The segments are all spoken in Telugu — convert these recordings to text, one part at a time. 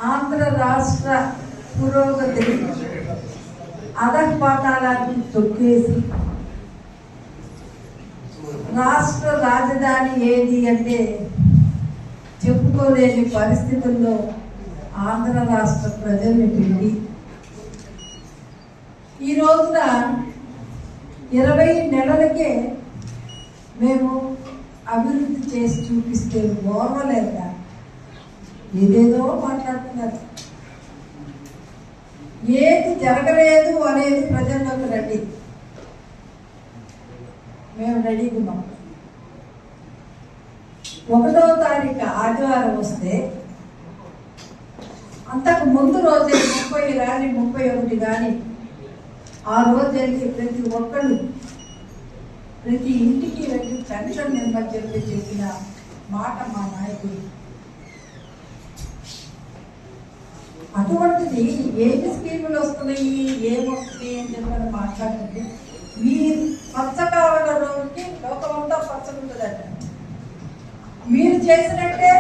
ఆంధ్ర రాష్ట్ర పురోగతిని అధఃపాతాళాన్ని తొక్కేసి రాష్ట్ర రాజధాని ఏది అంటే చెప్పుకోలేని పరిస్థితుల్లో ఆంధ్ర రాష్ట్ర ప్రజల్ని పెట్టి ఈ రోజున 20 నెలలకే మేము అభివృద్ధి చేసి చూపిస్తే ఓర్వలేక ఏదేదో మాట్లాడుతున్నారు. ఏది జరగలేదు అనేది ప్రజల్లోకి రండి, మేము రెడీగా ఉన్నాం. 1వ తారీఖు ఆదివారం వస్తే అంతకు ముందు రోజే 30 కానీ 31 కానీ ఆ రోజు వెళ్ళి ప్రతి ఒక్కళ్ళు ప్రతి ఇంటికి వెళ్ళి పెన్షన్ నెంబర్ చెప్పిన మాట మా నాయకుడు. అటువంటిది ఏమి స్కీములు వస్తున్నాయి, ఏమొస్తుంది అని చెప్పని మాట్లాడుతుంది. మీరు పచ్చ కావాల రోజుకి లోకమంతా పచ్చగుంటుందట. మీరు చేసినట్టే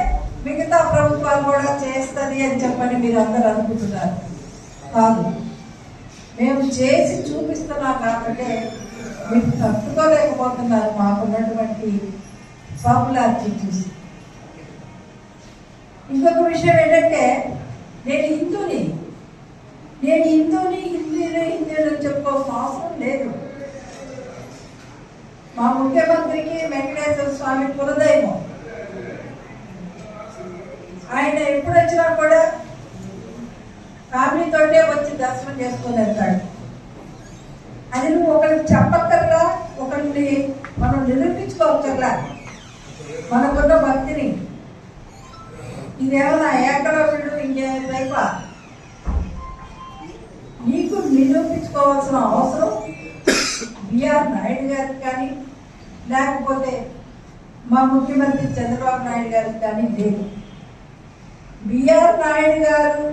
మిగతా ప్రభుత్వాలు కూడా చేస్తుంది అని చెప్పని మీరు అందరూ అనుకుంటున్నారు. కాదు, మేము చేసి చూపిస్తున్నాం కాబట్టి మీరు తట్టుకోలేకపోతున్నారు మాకున్నటువంటి పాపులారిటీ చూసి. ఇంకొక విషయం ఏంటంటే, నేను హిందూని అని చెప్పుకోవాల్సిన అవసరం లేదు. మా ముఖ్యమంత్రికి వెంకటేశ్వర స్వామి కులదైవం. ఆయన ఎప్పుడు వచ్చినా కూడా ఫ్యామిలీతోటే వచ్చి దర్శనం చేసుకొని వెళ్తాడు. అది నువ్వు ఒకరికి చెప్పక్కర్లా, ఒకరిని మనం నిరూపించుకోవక్కర్లా మనకున్న భక్తిని. ఇదేమన్నా ఎక్కడ వీళ్ళు ఇంకే వైపా నీకు నిరూపించుకోవాల్సిన అవసరం బిఆర్ నాయుడు గారికి కానీ లేకపోతే మా ముఖ్యమంత్రి చంద్రబాబు నాయుడు గారికి కానీ లేదు. బిఆర్ నాయుడు గారు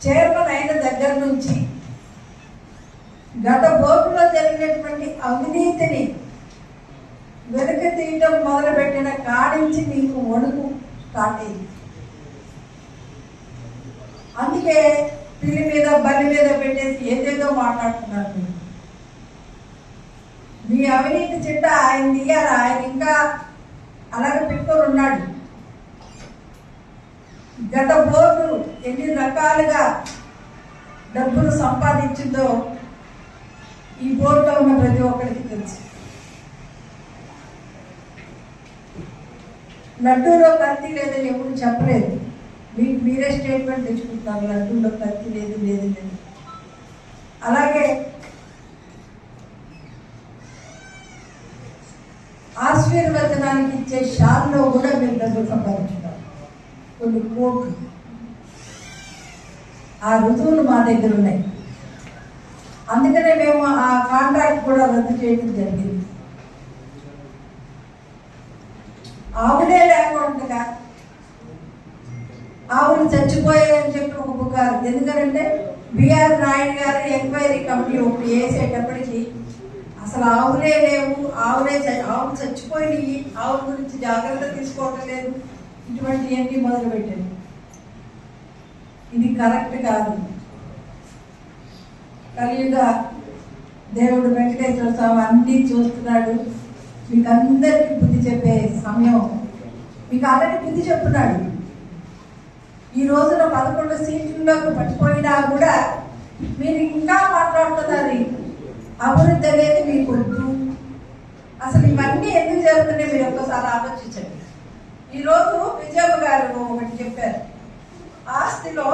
చైర్మన్ అయిన దగ్గర నుంచి గత బోర్డులో జరిగినటువంటి అవినీతిని వెనుక తీయడం మొదలుపెట్టిన కాడించి నీకు వణుకు స్టార్ట్ అయింది. అందుకే పిల్లి మీద బల్లి మీద పెట్టేసి ఏదేదో మాట్లాడుతున్నారు. మీ అవినీతి చిట్ట ఆయన తీయాలి, ఆయన ఇంకా అలాగే పెట్టుకొని ఉన్నాడు. గత బోర్డు ఎన్ని రకాలుగా డబ్బులు సంపాదించిందో ఈ బోర్డులో ఉన్న ప్రతి ఒక్కరికి తెలుసు. లడ్డూలో కల్తీ లేదని ఎప్పుడు చెప్పలేదు. మీకు మీరే స్టేట్మెంట్ తెచ్చుకుంటున్నారు, లడ్డూలో కల్తీ లేదు. అలాగే ఆశీర్వచనానికి ఇచ్చే షాల్లో కూడా మీరు డబ్బులు సంపాదించున్నారు, కొన్ని కోట్లు. ఆ రుజువులు మా దగ్గర ఉన్నాయి. అందుకనే మేము ఆ కాంట్రాక్ట్ కూడా రద్దు చేయడం జరిగింది. ఆవులే లేకుండా ఆవులు చచ్చిపోయాయని చెప్పి ఒక పుకారు. ఎందుకంటే బిఆర్ నాయుడు గారు ఎంక్వైరీ కమిటీ ఒకటి వేసేటప్పటికి అసలు ఆవులే లేవు, ఆవులు చచ్చిపోయినాయి, ఆవుల గురించి జాగ్రత్త తీసుకోవటం లేదు, ఇటువంటివన్నీ మొదలుపెట్టారు. ఇది కరెక్ట్ కాదు. కలియుగ దేవుడు వెంకటేశ్వర స్వామి అన్నీ చూస్తున్నాడు. మీకు అందరికీ బుద్ధి చెప్పే సమయం, మీకు ఆల్రెడీ బుద్ధి చెప్తున్నాడు. ఈ రోజున 11 సీట్లలోకి పట్టిపోయినా కూడా మీరు ఇంకా మాట్లాడుతున్నారు అభివృద్ధి అనేది మీకు వద్దు. అసలు ఇవన్నీ ఎందుకు జరుగుతున్నాయి మీరు ఒక్కసారి ఆలోచించండి. ఈరోజు విజయమ్మ గారు ఒకటి చెప్పారు, ఆస్తిలో